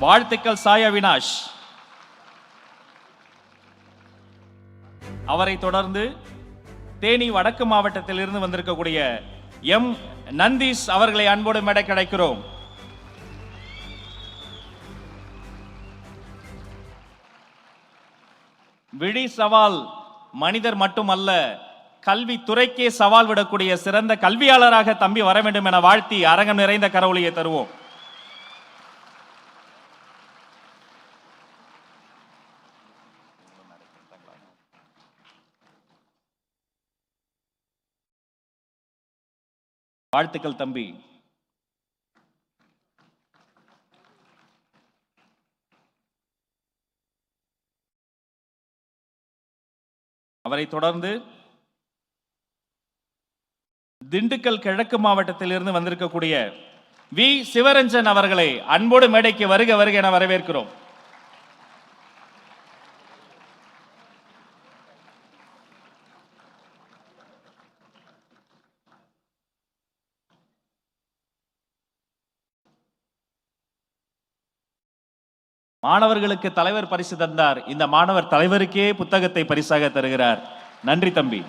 வாழ்த்துக்கள் சாய் அவினாஷ். அவரை தொடர்ந்து தேனி வடக்கு மாவட்டத்தில் இருந்து வந்திருக்கக்கூடிய எம் நந்தீஷ் அவர்களை அன்போடு மேடை கிடைக்கிறோம். விழி சவால் மனிதர் மட்டுமல்ல, கல்வித்துறைக்கே சவால் விடக்கூடிய சிறந்த கல்வியாளராக தம்பி வர வேண்டும் என வாழ்த்தி அரங்கம் நிறைந்த கரவொலியை தருவோம். வாழ்த்துக்கள் தம்பி. அவரை தொடர்ந்து திண்டுக்கல் கிழக்கு மாவட்டத்தில் இருந்து வந்திருக்கக்கூடிய வி சிவரஞ்சன் அவர்களை அன்போடு மேடைக்கு வருக வருக என வரவேற்கிறோம். மாணவர்களுக்கு தலைவர் பரிசு தந்தார். இந்த மாணவர் தலைவருக்கே புத்தகத்தை பரிசாக தருகிறார். நன்றி தம்பி.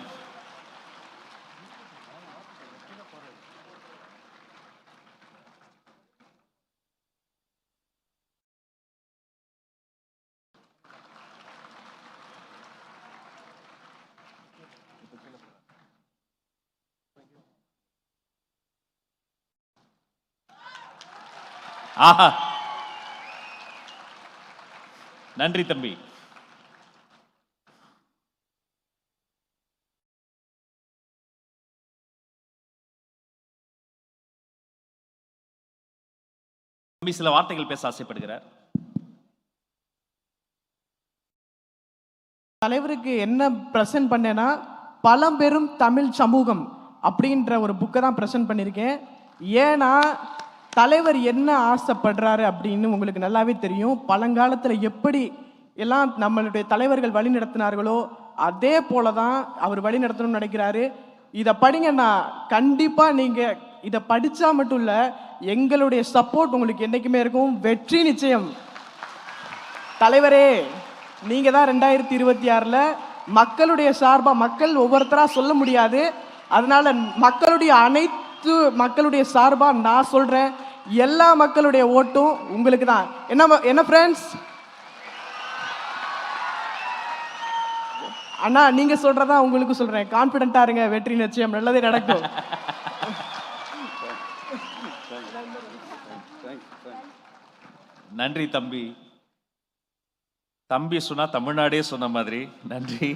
ஆஹா, நன்றி தம்பி. தம்பி சில வார்த்தைகள் பேச ஆசைப்படுகிறார். தலைவருக்கு என்ன பிரசன்ட் பண்ணேன்னா, பழம்பெரும் தமிழ் சமூகம் அப்படின்ற ஒரு புக்கை தான் பிரசன்ட் பண்ணியிருக்கேன். ஏன்னா தலைவர் என்ன ஆசைப்படுறாரு அப்படின்னு உங்களுக்கு நல்லாவே தெரியும். பழங்காலத்தில் எப்படி எல்லாம் நம்மளுடைய தலைவர்கள் வழி நடத்தினார்களோ அதே போல தான் அவர் வழி நடத்தணும்னு நினைக்கிறாரு. இதை படிங்கன்னா கண்டிப்பாக நீங்கள் இதை படித்தா மட்டும் இல்லை, எங்களுடைய சப்போர்ட் உங்களுக்கு என்றைக்குமே இருக்கும். வெற்றி நிச்சயம். தலைவரே, நீங்கள் தான் 2026 மக்களுடைய சார்பாக, மக்கள் ஒவ்வொருத்தராக சொல்ல முடியாது, அதனால மக்களுடைய மக்களுடைய சார்பா நான் சொல்றேன், எல்லா மக்களுடைய ஓட்டும் உங்களுக்கு தான். என்ன ஃப்ரெண்ட்ஸ்? அண்ணா நீங்க சொல்றதா உங்களுக்கு சொல்றேன். கான்பிடென்ட்டா இருங்க, வெற்றி நிச்சயம், நல்லதே நடக்கும். நன்றி தம்பி. தம்பி சொன்னா தமிழ்நாடே சொன்ன மாதிரி நன்றி.